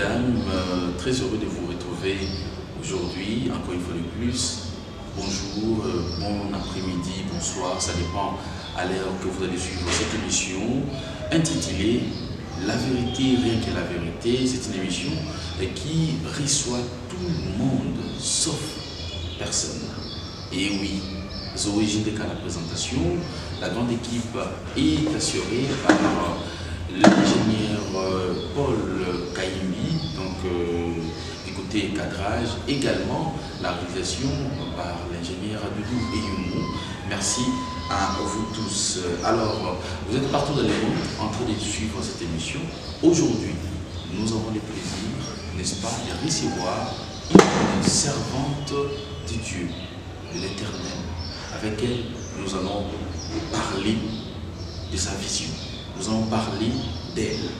mesdames, très heureux de vous retrouver aujourd'hui, encore une fois de plus. Bonjour, bon après-midi, bonsoir, ça dépend à l'heure que vous allez suivre cette émission intitulée La vérité, rien que la vérité. C'est une émission qui reçoit tout le monde, sauf personne. Et oui, Zoé Gindeka à la présentation. La grande équipe est assurée par l'ingénieur Paul Kaimbi, donc du côté cadrage, également la réalisation par l'ingénieur Doudou Eyumou. Merci à vous tous. Alors, vous êtes partout dans le monde en train de suivre cette émission. Aujourd'hui, nous avons le plaisir, n'est-ce pas, de recevoir une servante de Dieu, de l'Éternel, avec elle nous allons parler de sa vision. Nous allons parler d'elle.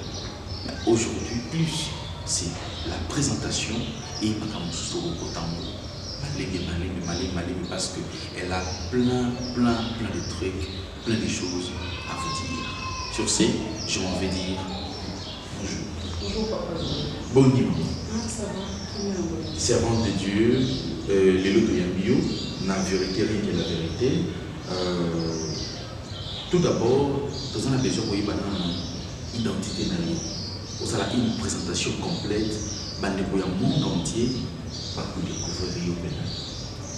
Aujourd'hui, plus, c'est la présentation et parce qu'elle a plein de trucs, plein de choses à vous dire. Sur ce, je m'en vais dire bonjour. Bonjour papa. Bon dimanche. Ça va. Servante de Dieu, les lots de Yambio, la vérité, rien que la vérité. Tout d'abord, nous avons besoin de l'identité. Vous avez une présentation complète pour le monde entier pour découvrir le Bénin.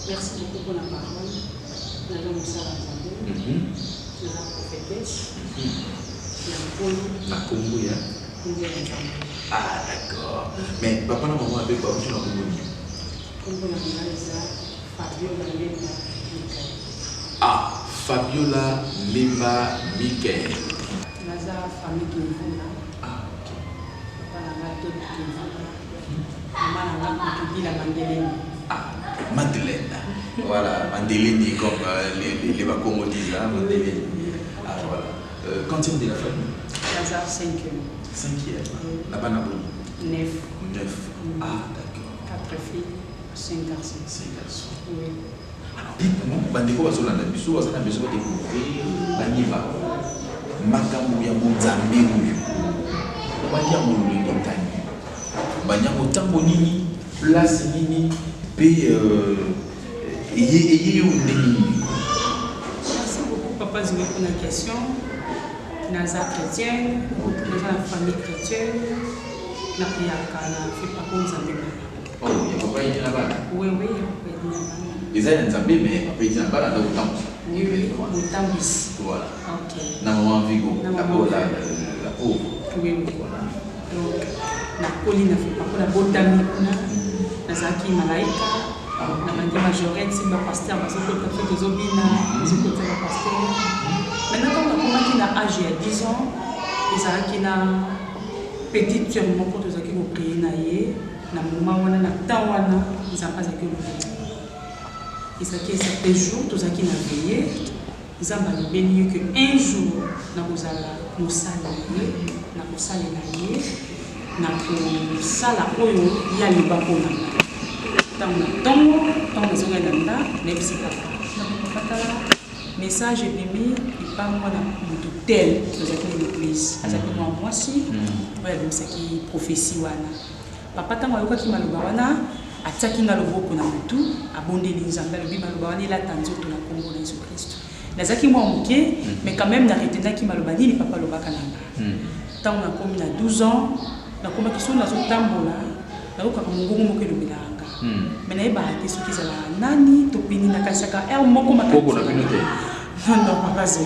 Merci beaucoup pour la parole. Nous avons la prophétesse. La Congo, ah d'accord. Mais papa, maman, avec quoi tu l'as connu? Ah, Fabiola Lemba Michael. Naza famille qui est là. Ah, ok. Ah, Madeleine. Voilà, Madeleine, comme les Bakongo disent, hein, Madeleine. Ah, voilà. Quantième de la famille? Naza 5e. 5e. Là-bas, Napoli? 9. 9. Ah, d'accord. 4 filles, 5 garçons. 5 garçons. Oui. Dites-nous, bandeko bazolanda biso bazana besoin de découvrir baniba makambo ya Nzambe oyo badia molongo tani banyango tango nini place nini pe eye ndeni. Merci beaucoup papa Zoé pour la question. Naza chrétienne, naza la famille chrétienne, na priaka na fait pas comme Nzambe. Oh, il y a papa yi na bana. Oui, il y a papa yi na bana. Les ailes Nzambe mais papa yi na bana na autant. Oui, autant bis. Voilà. OK. Na maman Vigo, la pauvre. Oui, voilà. Donc, la colline a fait pas la botami kuna. Nazaki malaika. Na mandi majorette c'est ma pasteur parce que le fait des obina, c'est côté la pasteur. Maintenant quand on a commencé à âge à 10 ans, ils ont qui na petite sœur mon pour tous qui vont prier naie, na maman wana na tawana, ils ont pas que le ils ont qui certains jours tous qui na veillé, ils ont pas béni que un jour na kozala nous saluer, na kosalela naie, na kosala oyo ya libakona. Dans le temps, dans les oreilles même si papa, message est mis, il parle moi de tel, nous avons l'église, nous avons moi aussi, voilà donc c'est qui prophétie wana. Papa tant moi qui m'a le bawana, attaquer na le boko na mutu, abonder les Nzambe le bima le bawana la tanzo to na Congo na Jésus Christ. Nazaki moi moké, mais quand même na retena qui m'a le bani, papa le bakananga. Tant on a commis à 12 ans, na comme qui sont dans un tambola, na ko ka mungu mo ke le bilanga. Mais naïba qui sont qui sont là nani topini na kasaka el moko makako. Koko na binote. Non papa zo.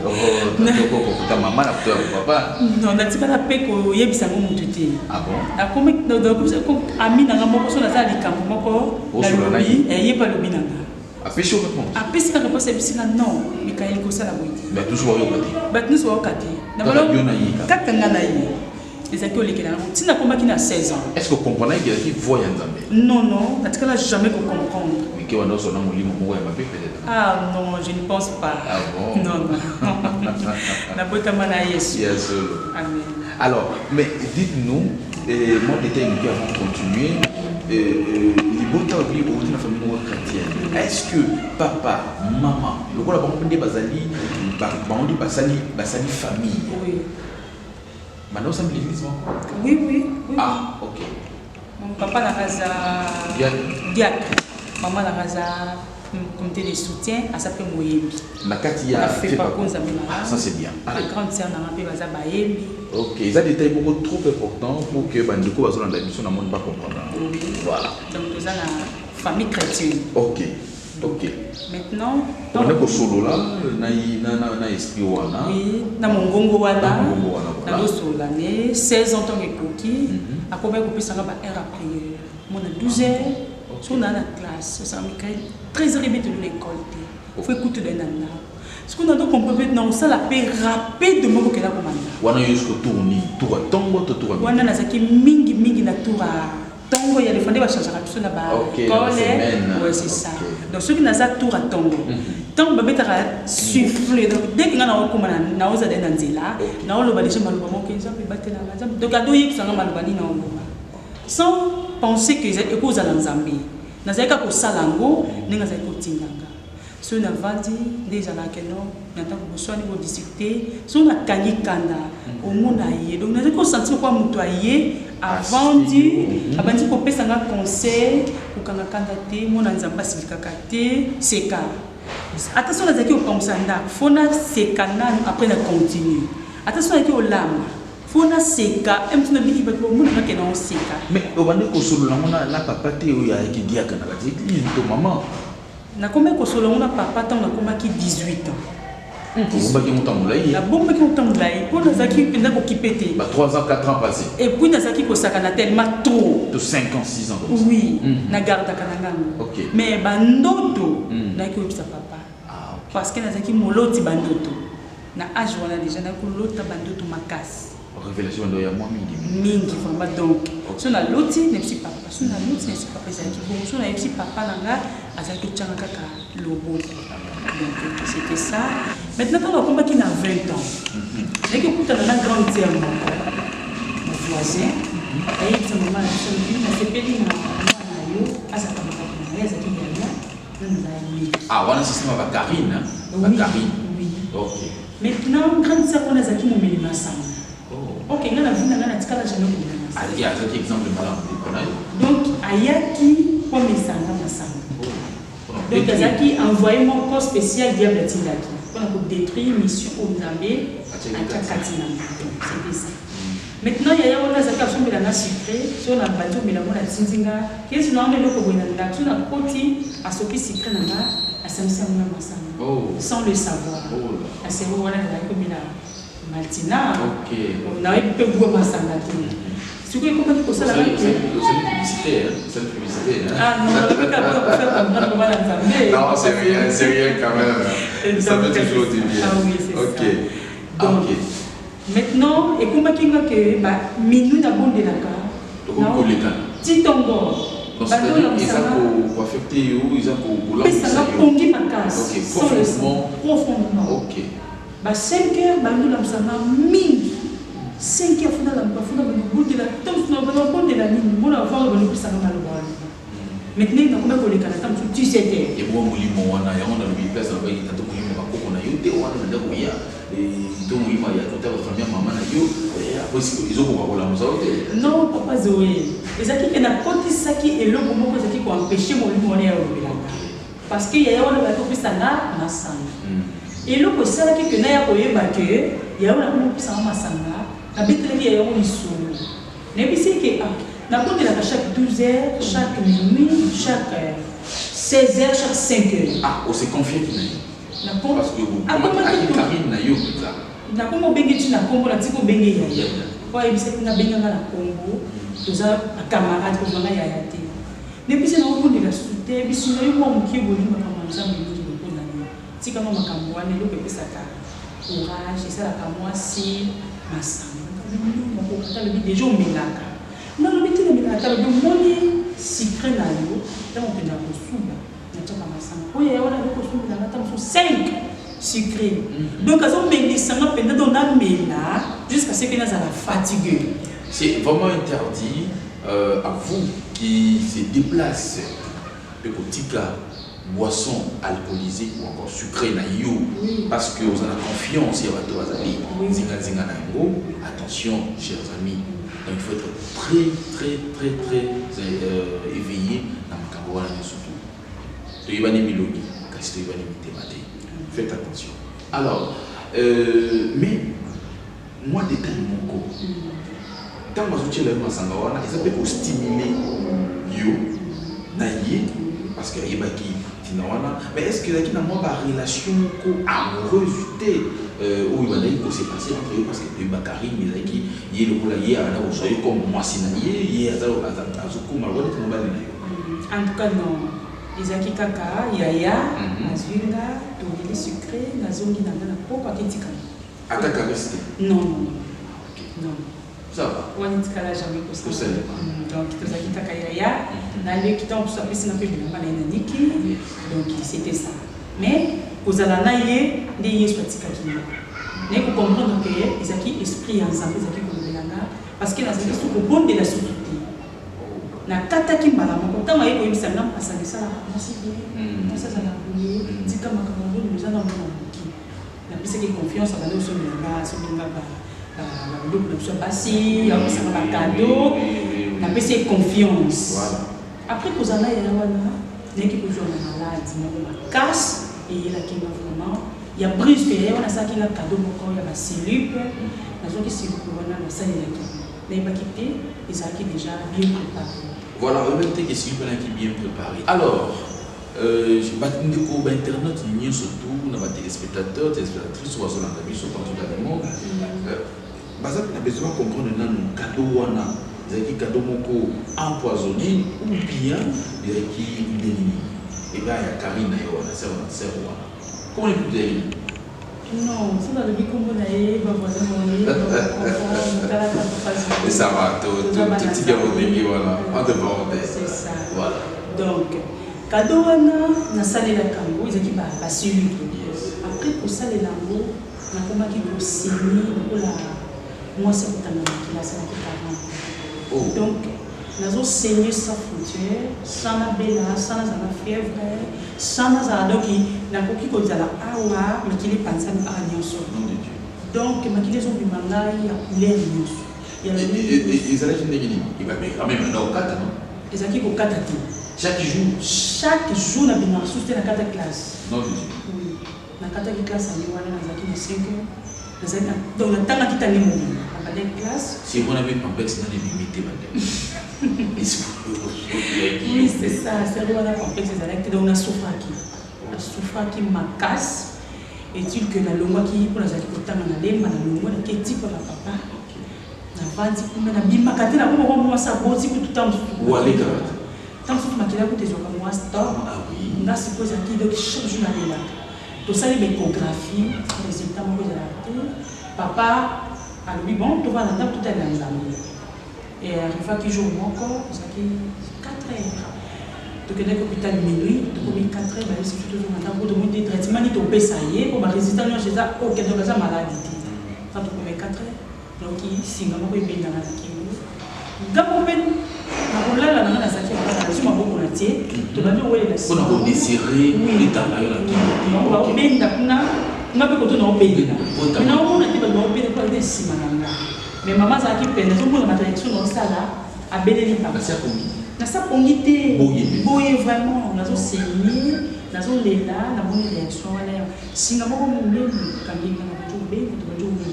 Oh, koko kuta maman na kuta papa. Non na tika na peko yebisa mo mututi. Ah bon? Na comme donc ami na moko so na za likambo moko na lobi yepa lobi nanga. Apesi au réponse. Apesi ka réponse ebisina non, Mikael ko sala boiti. Mais tout soit yokati. But nous so kati. Na balo katanga na yi. Les accueils lesquels on a combattu à 16 ans. Est-ce que vous comprenez qu'il y a qui voient en Zambie? Non, non, en tout cas, jamais qu'on comprendre. Mais qui va dans son nom, peut-être. Ah non, je ne pense pas. Ah bon? Non, non. La boîte à Manaïs. Amen. Alors, mais dites-nous, moi j'étais invité avant de continuer. Les boîtes à oublier pour la famille chrétienne. Est-ce que papa, maman, le rôle de Basali, Basali famille? Oui. Maintenant, ça me l'église. Oui, oui. Ah, ok. Mon papa n'a pas diacre. Maman n'a pas comité de soutien à sa femme Moyebi. La Katia fait pas comme ça. Ça c'est bien. La grande sœur n'a pas Bayebi. Ok, ça détail beaucoup trop important pour que Bandeko soit dans la mission, ne pas comprendre. Voilà. Donc nous avons la famille chrétienne. Ok. Ok. Maintenant, on est au solo là, na esprit wana. Oui, na mongongo wana. Na do solo l'année, 16 ans tant que coquille. À combien vous ça va heure à prière. Mon a 12 heures. Sur la classe, ça me crée très arrivé de l'école. Il faut écouter des nanas. Ce qu'on a donc compris maintenant, ça la paix rapidement que la commande. Wana jusqu'au tourni, tour à tongo, tour à. Wana na zaki mingi na tour à tongo, il y a des fois des changer tout ça là-bas. Ouais, c'est ça. Donc ceux qui n'a pas tour à tongo. Tant que bébé t'a soufflé, donc dès qu'il y a un commande, na osa den anzela, na olo ba déjà maluba mo kenza pe batela na. Donc ado yik sanga maluba ni na olo. Sans penser que les causes à l'Anzambi. Nous avons fait ça, nous avons fait ça. Nous avons dit, déjà là, nous avons discuté, nous avons gagné Kanda, au monde aïe. Donc nous avons senti quoi nous aïe avant de faire un conseil pour que nous candidaté, nous avons pas si kakate, c'est cas. Attention, nous avons comme ça, il faut que c'est canal après nous continuer. Attention, nous avons l'âme. Fona seka, emtu na biki bato mona ke na seka. Mais au bande ko solo na mona la papa te o ya ki dia kana ba ti to maman. Na kome ko solo mona papa tant na koma ki 18 ans. Bomba ki monta mulai. La bomba ki monta mulai, pour na zaki penda ko kipete. Ba 3 ans 4 ans passés. Et puis na zaki ko saka na tellement trop. De 5 ans 6 ans. Oui, na garda kana ngam. OK. Mais bandoto na ki opisa papa. Ah OK. Parce que na zaki moloti bandoto. Na âge wana déjà na ko lota bandoto makasi. Révélation de moi mingi vraiment donc si on a l'autre n'est pas si on a l'autre n'est pas présent si on a aussi papa là à que tu as kaka lobo donc c'était ça maintenant quand on combat qui a 20 ans dès que tu as la grande sœur mon voisin et il maman la seule na sepeli na yo asa kama na yeza kinga ah wana système va Karine oui OK maintenant grande sœur on a zaki mon mélima sama. Ok, nous avons vu il y a un exemple donc, Ayaki, comme il s'en va, donc, Azaki a envoyé mon corps spécial diable à Tindaki. On a détruit une mission au Nzambé à Tchakatina. C'était ça. Maintenant, il y a un Zaka qui a sucré, sur la bateau, mais la mona Tindinga, qui est sur l'angle de l'Okoboinanda, sur la côté, à ce qui s'est créé à Samsung sans le savoir. À ce moment-là, il y a Martina, on a eu peu de bois ce que vous comprenez pour ça, c'est publicité. Ah non, non, c'est rien quand même. Ça veut toujours dire bien. Ah oui, c'est ça. Donc, maintenant, et comment qu'il y a que minuit d'abord de la carte, Titongo. Ils ont affecté, ils ont mais ça va pongi ma casse. Profondément. Ok. 5 heures, nous avons mis 5 heures, nous avons bout de la tête, nous avons de la ligne, nous avons le plus à maintenant, nous avons les canadiens sur 17 heures. Et moi, je suis on a le place dans le temps où on a eu des on a eu et donc il y a tout à famille maman a eu et après ils ont pas la nous non papa Zoé les acquis qui n'a pas dit ça qui est le moment que qui empêcher mon lui parce qu'il y a on a tout ça là na sang et le que ça qui que na ya koyeba que il y a on a tout ça na masanga na betele ya on isolo ne bisi que na bonde la chaque 12 heures chaque minuit chaque 16 heures chaque 5 heures ah on s'est confié parce que vous Karine na yo ça na kombo bengi ti na kombo na tiko bengi ya kwa ebisa na benga na kombo toza camarade ko zanga ya yate ne bisi na kombo de la société bisi na yo mo ki boli ma kama nzambe ni ko na ni tika ma makambo wane lo pepesa ka courage ça la kamwa si masamba na ko kata le déjà o melaka na lo biti na melaka le moni secret na yo donc on a reçu oui, on a beaucoup de 5 sucrés. Donc, quand on met des on a jusqu'à ce que nous allons fatiguer. C'est vraiment interdit à vous qui se déplacez, le petit cas, boisson alcoolisée ou encore sucrée na yo, parce que vous avez confiance, attention, chers amis. Donc il faut être très éveillé dans le Cameroun surtout. Faites attention. Alors, mais moi, détail mon corps. Quand je suis là, ils appellent stimuler yo, naïe, parce qu'il y a qui. Mais est-ce qu'il y a une relation amoureuse où il s'est passé entre eux parce que le Bakari, il y a le Boulaye, il y a comme moi, il y a en tout cas, non. Izaki Kaka, Yaya, Nazunga, Tongili Sucré, Nazongi Nana, pourquoi qu'il t'y a Kaka resté? Non. Non. Ça va. On n'y a jamais pour ça. Donc, Izaki Kaka, Yaya, dans le qui tombe sur la piscine, donc c'était ça. Mais, vous allez en aller, des yeux soit tikaki. Mais vous comprenez que Izaki esprit ensemble, Izaki Koulana, parce qu'il a dit au bon de la société. Na kata ki mbala moko tanga yeko yebisa na pasanga sala merci bien ça ça la bouiller tika makambo nous allons moki na pisa ki confiance à l'autre sur le ba double option basi ya ça ba cadeau na pisa confiance après que ça na ya wana n'équipe toujours malade na casse et la qui vraiment il y a brise que ya wana ça qui la cadeau moko ya ba silupe na zo ki silupe wana na ça ya qui mais pas quitter ils sont déjà bien préparés. Voilà, le même temps que c'est bien préparé. Alors, je vais internet, nous surtout, nous avons des téléspectateurs, téléspectatrices, ou sur la vie, sur le monde. On a besoin de comprendre nos cadeaux, des cadeaux empoisonnés ou bien des qui déliés. Et bien, il y a Karine, il y a Sœur. Comment est-ce que vous avez? Non, c'est dans le but qu'on a eu, et ça va, tout petit gars, voilà, en dehors de c'est ça. Voilà. Donc, cadeau, on a salé la cambo, ils ont dit, bah, celui. Après, pour saler la cambo, on a commencé à signer, moi, c'est pour ta maman qui l'a saigné. Donc, nous avons saigné sans frontière, sans la bella, sans la fièvre, sans la donc il n'a pas qui cause la awa, mais qui est pensé à l'agneau. Donc, il les ont vu maintenant, il y a l'air ils allaient il va quand même un 4 non? Ils ont dit 4 chaque jour? Chaque jour, on a bien soutenu la 4 classe. Non, oui. La 4 classe, on a 5 heures. Donc, le temps qui t'a mis la classe. Si on avait complexe, on a limité, madame. Oui, c'est ça. C'est vrai, on a complexe, donc on a souffert qui. On a souffert qui m'a casse. Et tu que la loi qui pour la zaki kota na lemba na loi na keti pour la papa na vandi kuma na bimba katela ko mo sa boti ko tout temps ou aller karate tant que makila ko tezo comme moi stop nga suppose qui donc chaque jour na là to ça les échographie résultat mo de la papa a lui bon to va na tout à l'ensemble et arriva qui jour encore ça qui 4 heures. Donc, il y a un hôpital minuit, donc il y a 4 heures, c'est toujours un des traitements, il y a ça y est, pour ma résidence, j'ai dit, ok, donc ça maladie. Quand on met 4 heures, donc il y a un peu de dans la kilo. Quand on met, on a la zaki, on a la beaucoup de thé, on a dit, oui, on a désiré, les talents, on a bien d'apna, on a pu continuer à payer. Maintenant, on a dit, on a payer pour les 6 mananga. Mais maman zaki peine, on a la réaction dans ça là, à bénéfice. Na sa pongité boye vraiment nazo saigner nazo lela na bonne réaction wala singa moko mumbe kanginga na to be to be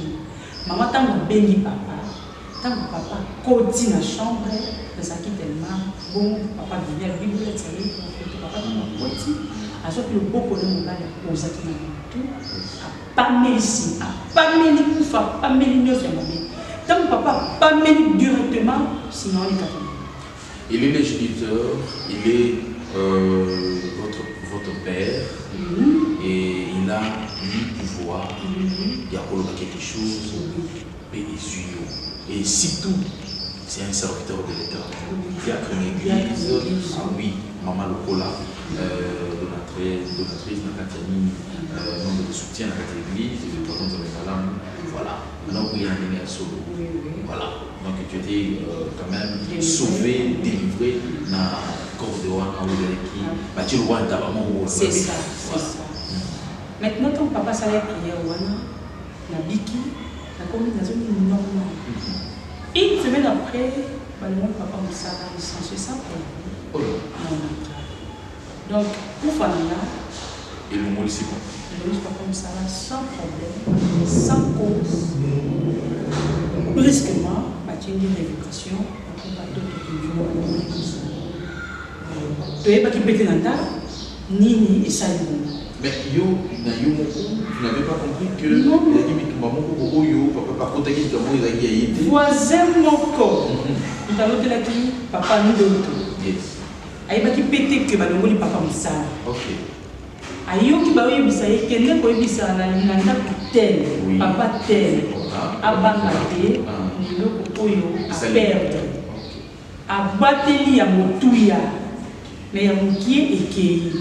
maman tango bengi papa koti na chambre ça qui tellement bon papa vient bible la télé papa na koti aso que le boko de mon gars posa qui na tout pas merci pas meli kufa pas meli nyo ya mabe tant papa pas meli directement sinon il est il est le géniteur, il est votre père, et il a lui pouvoir, il y a quelque chose, et surtout, c'est un serviteur de l'État. Il y a une église, ah oui, Maman Lokola, donatrice de Katiani, membre de soutien à l'église, et de Tonton Zamekalam, voilà. Maintenant, il y a un à Solo. Voilà. Donc tu étais quand même sauvé, délivré dans accordé qui c'est ça, c'est ça. Maintenant, ton papa s'allait prier au Wana, la Biki, la combinaison est normale. Une semaine après, mon papa me s'est licencié sans problème. Donc, pour faire là, et le mot ici, le papa me s'est sans problème, sans cause. Brusquement, il y a une révocation, on va tout tu n'avais pas qui pétait dans ta ni et ça. Mais tu n'avais pas compris que non. Voisin mon corps. Nous avons dit que papa nous donne tout. Il n'y a pas qui pétait que le papa me ça. Ok. Ayo qui va y bisaye kende ko bisala na nanda tel papa tel abangate ni loko oyo a perdre abateli ya motuya mais ya mokie ekei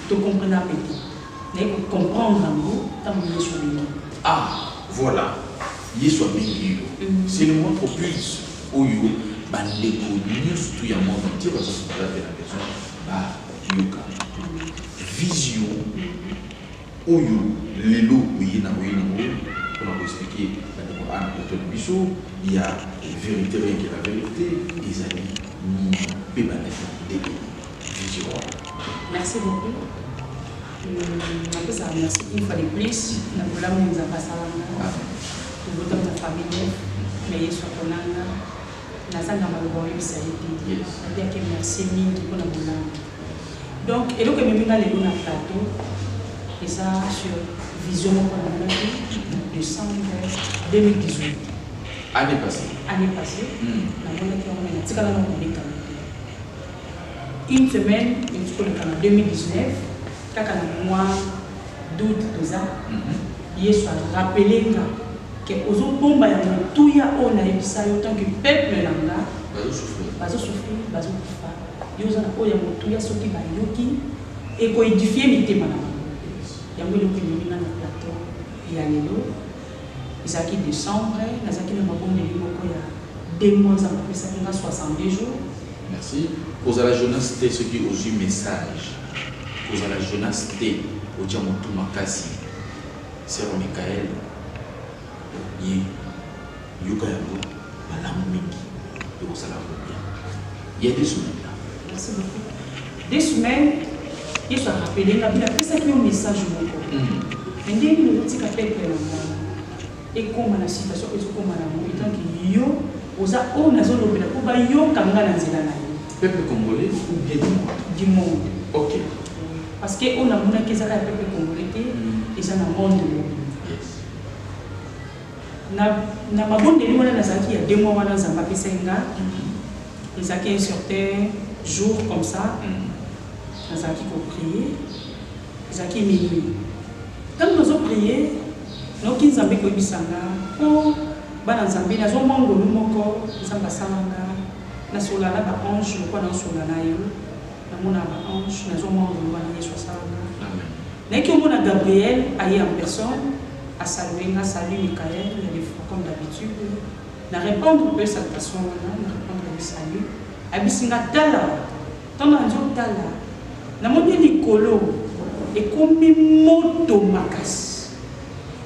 to comprendre petit mais pour comprendre ngo tant que sur lui. Ah voilà yeso mingi c'est le mot propulse oyo bandeko surtout ya monde entier parce que ça fait la personne ba yoka vision oyo lelo oyena pour nous expliquer il y a vérité rien que la vérité des amis ni des vision. Merci beaucoup. Merci une fois de plus. Nous avons nous a passé pour votre famille mais soit qu'on a nasanga malobori ça a été dire que merci mingi pour la donc et donc même dans les plateau et ça sur vision pour la décembre 2018 année passée une semaine en 2019 quand on mois d'août déjà il soit rappelé que aux autres ya tout ya on a ça autant que peuple langa bazo souffrir bazo kufa yoza na oya tout ya soki ba yoki et ko édifier mitema na yango le premier na plateau ya lelo isaki décembre nazaki na mabonde limoko ya 2 mois après ça on a 62 jours. Merci pour la jeunesse ce qui aussi message pour la jeunesse au diamotu makasi c'est Michael il y a des semaines là. Merci beaucoup. Des semaines, il soit rappelé, il a fait ça qui est un message beaucoup. Mais dès que le petit appel et comme la situation est comme la mort, tant qu'il y a on a zone opéra pour ba yo kanga na nzela na yo. Peuple congolais ou bien du monde. OK. Parce que on a mona que ça le peuple congolais et ça na monde. Na mabonde ni wana nazaki ya 2 mois wana zamba pesenga ezaki un certain jour comme ça nazaki ko prier ezaki minuit quand nous avons prié noki nzambe ko bisanga po bana nzambe nazo mongo moko nzamba salanga na sola na ba ange ko na sola na yo na mona ba ange nazo mongo wana yesu salanga amen na ki mona Gabriel aye en personne à saluer, à saluer Michael, comme d'habitude, à répondre à cette façon, à répondre à salut. À bisinga tala, tant à dire tala, na moni Nicolo, et comme moto makas.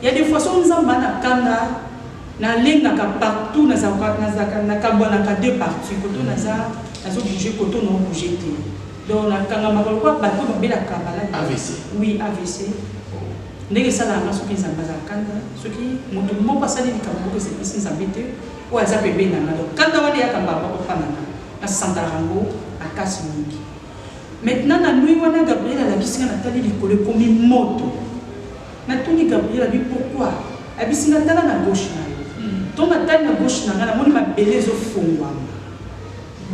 Il y a des fois où nous avons na kanda, na lenga ka partout, na kabona ka deux parties, koto na zo bouger, koto non bouger. Donc na kanga makolo bateau babela kabala. AVC. Oui, AVC. Ndenge sala nga soki nzamba za kanda soki moto moko asali likambo ko se pesi nzambe te o aza pembeni na nga donc kanda wana yakamba bakofanana na santa rango akasi mingi maintenant na nuit wana Gabriel alabisinga natali likolo ekomi moto natuni Gabriel abi pourquoi abisinga tala na gauche na yo to natali na gauche na nga namoni mabele ezofungwama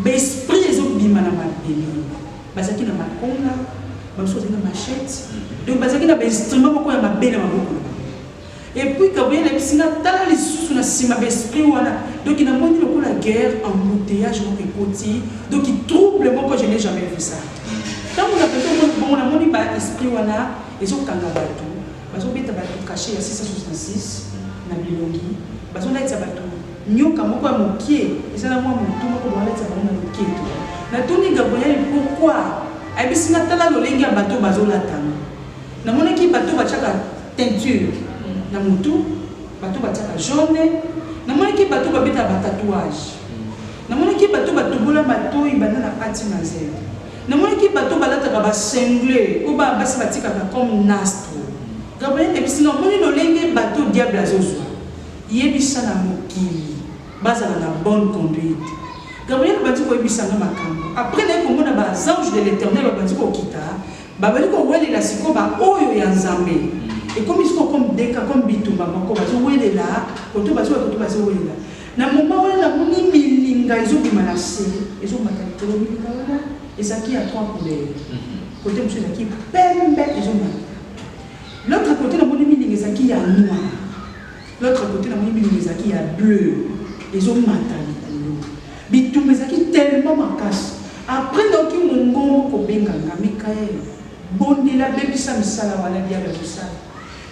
baesprit ezobima na mabele bazaki na makonga basozi na machette donc bazaki na ba instrument moko ya mabele maboko et puis Gabriel abisinga tala lisusu na sima ba esprit wana donc il a montré le coup la guerre embouteillage moko ekoti donc il trouble moko je n'ai jamais vu ça tant on a peut-être bon on a montré ba esprit wana ezokanga bato bazobeta bato caché ya 666 na bilongi bazolaitisa bato nyoka moko ya mokie ezala mwa motu moko bazolaitisa bango na mokie Na toni Gabriel pourquoi? Ayebisi nga tala lolenge ya bato bazolatana. Namonaki bato batiaka teinture na mutu, bato batiaka jaune. Namonaki bato babeta ba tatouage. Namonaki bato batubola matoi banda na kati na zelo. Namonaki bato balataka ba cinglé ou ba basi batikaka comme nastro. Gabriel ayebisi nga moni lolenge bato diable azozwa. Yebisa na mokili bazala na bonne conduite. Gabriel bati ko yebisa na makambo. Après na komona ba ange de l'Éternel bati ko kita, ba bali ko wele la siko ba oyo ya Nzambe. Et comme ils sont comme des cas comme bitumba mako bati wele la, koto bati wele la. Na moment wala na moni milinga ezo bimanase, ezo matalitelo milinga wala, ezaki à 3 couleurs. Côté monsieur zaki pembe ezo matali. L'autre côté na moni milinga ezaki ya noir. L'autre côté na moni milinga ezaki ya bleu. Ezo matali. Bitumba ezaki tellement makasi. Après donc mon gongo ko benga nga Mikael. Bondela bebisa misala wala dia ba misala.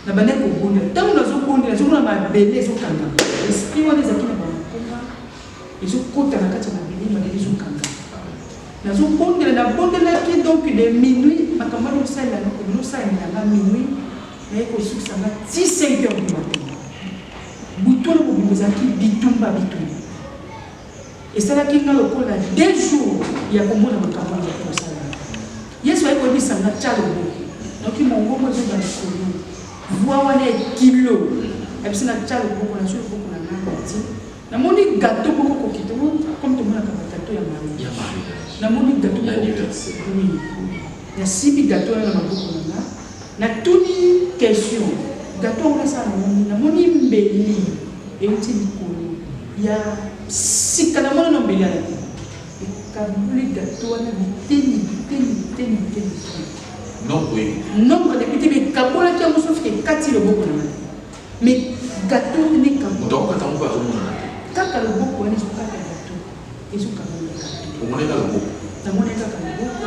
Na bande ko bondela. Tango nazo bondela zo na mabele zo kanga. Esprit wana ezaki na ba konga. Ezo kota na kati na bele mabele zo kanga. Nazo bondela na bondela ki donc de minuit makamalo sala na ko no sala na minuit. Na ko sukisa na 5 heures du matin. Butola ko bizaki bitumba. Et c'est là qu'il y a le col 2 jours, il y a beaucoup de makambo ya kosala. Yesu ayeko bisa na chalo. Donc mon gomo zo dans le solo. Voix wana kilo. Ebisi na chalo beaucoup na solo beaucoup na ngati. Na moni gâteau beaucoup ko kito comme tout le monde a gâteau ya Marie. Ya Marie. Na moni gâteau l'anniversaire. Oui. Ya sibi gâteau na maboko na. Na tuni question. Gâteau on ça na moni mbeli. Et uti mikolo. Ya si kana mona no mbeli ala te kabuli gâteau wana biteni non oui nombre de petits mais kabola qui a sauf que kati le boko na mais gâteau ni kabola donc quand on va au monde kaka le boko ni so kaka gâteau et so kabola au monde ka le boko na mona kaka le boko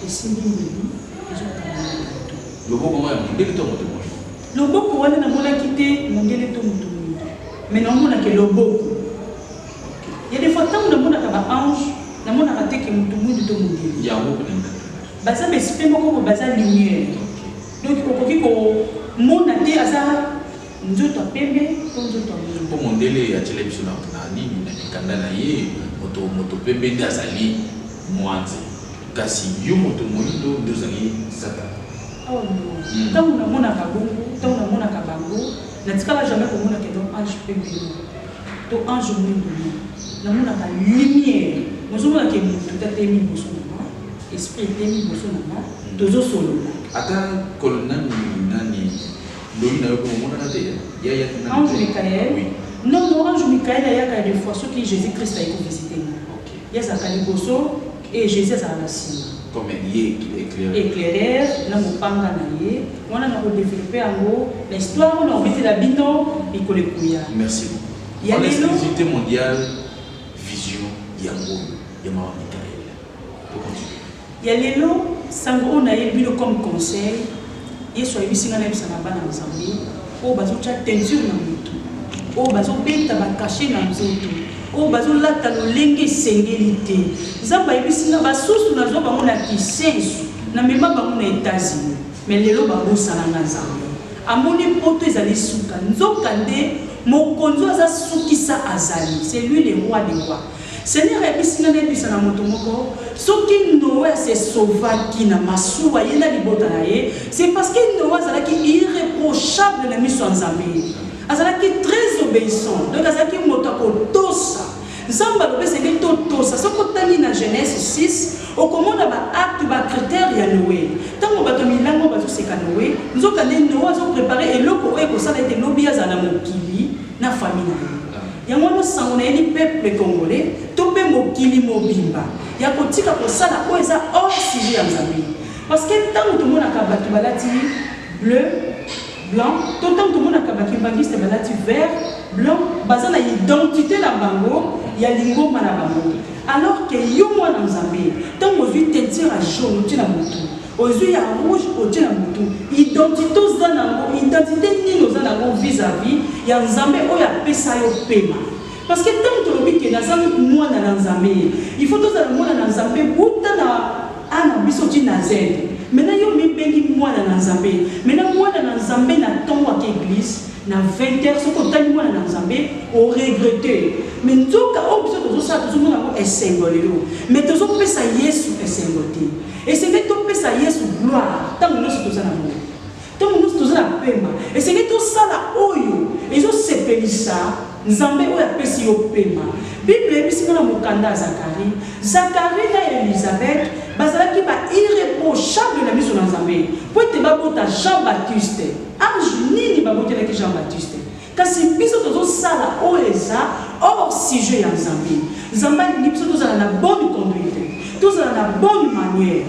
et simbi mbeli et so kabola gâteau le boko moi ndeli to moto le boko wana na mona kité mondele to moto mais non mona que le boko. Il y a des fois tant de monde a ange, na monde a raté que mutu mutu to mundi. Il y a beaucoup de baza esprit moko baza lumière. Donc okoki ko mona te aza nzoto pembe to nzoto mwindu. Pour mondele ya television na nini na kikanda na ye moto pembe ndi azali mwanzi. Kasi yo moto mwindu ndo zali sata. Oh non. Tant na mona ka bongo, tant na mona ka bango, na tikala jamais ko mona ke donc ange pembe. To ange mwindu. Na mona ka lumière. Mozomona ke mutu tatemi boso na esprit temi boso na tozo solo. Ata kolonani nani loyi na yo ko mona na te ya Ange Michael. Oui. Non, Ange Michael il y a des fois ceux qui Jésus-Christ a été visité. OK. Il y a zakali boso et Jésus a la sima. Comme yé éclaireur na mopanga na ye. On a développé en gros l'histoire on a mis la bino et kolekuya. Merci beaucoup. Il y a l'activité mondiale vision yango yama Michael. Pour continuer. Il y a les lots sango on a eu comme conseil. Yesu ayibisinga na bisana bana nzambe. O bazo cha teinture na mutu. O bazo beta ba cacher na nzoto. O bazo lata lolenge sengelité. Nzamba ayibisinga basusu na zo bango na kisensu. Na mema bango na États-Unis. Mais lelo bango salanga nzambe. Amoni poto ezali suka. Nzoka nde mokonzo aza sukisa azali. C'est lui le roi des rois. Seigneur ayibisinga na bisana moto moko. Soki Noé se sauva qui na masuwa yenda libota na ye, c'est parce que Noé azalaki irréprochable na miso nzambe. Azalaki très obéissant. Donc azalaki moto ko tosa. Nzamba lobe senge to tosa. Soko tani na Genèse 6, okomona ba acte ba critères ya Noé. Tango bato milango bazo seka Noé, nzoka ne Noé azo préparer eloko eko sala ete lobi azana mokili na famille na ye. Yango no sango na eli peuple congolais, to pe mokili mobimba. Ya kotika kosala ko eza hors sujet ya nzambe. Parce que tant tout le monde a kabaki balati bleu, blanc, tout le monde a kabaki bangiste balati vert, blanc, basé na identité na bango, ya lingoma na bango. Alors que yo mwana nzambe, tant ozui teinture à jaune oti na mutu, ozui ya rouge oti na mutu, identité ozanango, identité nini ozanango vis-à-vis ya nzambe oyo apesa yo pema. Parce que tant que l'objet qui est dans moi dans l'enzambé, il faut tous aller moi dans l'enzambé, bouta na ana bisoti na zed. Maintenant yo mi bengi moi dans l'enzambé. Maintenant moi dans l'enzambé na tombe à l'église, na 20h ce qu'on t'a moi dans l'enzambé, au regretter. Mais nous quand on besoin de ça, tout le monde est symbole. Mais tout ça peut ça Yesu est symbole. Et c'est que tout peut ça Yesu gloire. Tant que nous sommes tous en amour. Tant que nous sommes tous en paix. Et c'est que tout ça là oyo, ils ont séparé ça. Nzambe oya pesi yo pema. Bible ebisi na mokanda Zacharie. Zacharie na Elisabeth bazalaki ba irréprochable na miso na Nzambe. Po te babota Jean-Baptiste. Ange nini babotela ki Jean-Baptiste. Kasi biso tozo sala oeza hors sujet ya Nzambe. Nzambe ni biso toza na bonne conduite. Toza na bonne manière.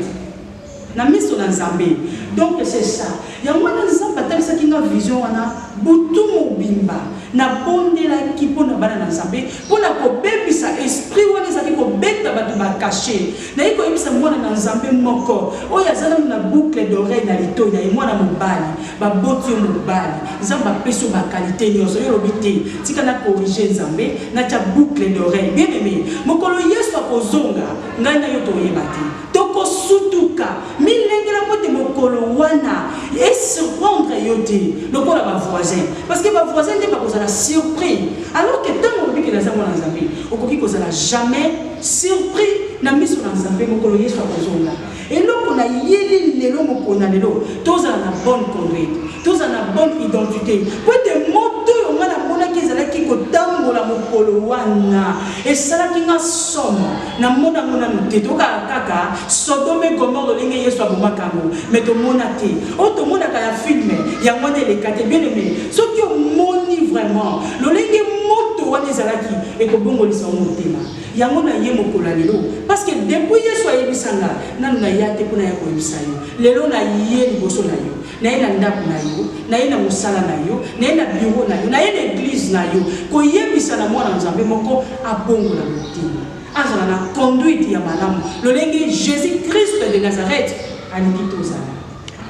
Na miso na Nzambe. Donc c'est ça. Ya mwana Nzambe atalisaki na vision wana butu mobimba. Na bondela ki pona bana na Nzambe pona ko bebisa esprit wana ezaki ko beta bato ba caché na iko ebisa mwana na Nzambe moko oya zala na boucle d'oreille na lito na mwana mobali ba boti mobali Nzambe peso ba qualité nyonso yo lobité tika na corriger Nzambe na cha boucle d'oreille bien aimé mokolo Yesu akozonga ngai na yo to yebati toko sutuka milengela pote mokolo wana et surprendre yote lokola ba voisin parce que ba voisin n'est pas la surpris alors que tant que les amours dans Zambie au coquille que ça n'a jamais surpris na mis sur Zambie mon colonier soit posé là et là qu'on a yéli les longs qu'on a les lots tous à la bonne conduite tous à la bonne identité pour des mots on a la bonne qui est là qui cotambo la mokolowana et ça là qui n'a somme na mona noté to kaka Sodome et Gomorrhe de l'ingé soit bon makamo mais to monate oh to monaka ya film ya mona les quatre bien aimé ce qui moni vraiment le lenge moto wana ezalaki ekobongolisa motema yango na ye mokola lelo parce que depuis Yesu ayebisanga nanu na yate pona ya koyebisa yo lelo na ye liboso na yo na ye na ndako na yo na ye na mosala na yo na ye na bureau na yo na ye na église na yo koyebisa na mwana Nzambe moko abongola motema azala na conduite ya malamu le lenge Jésus Christ de Nazareth alingi tozala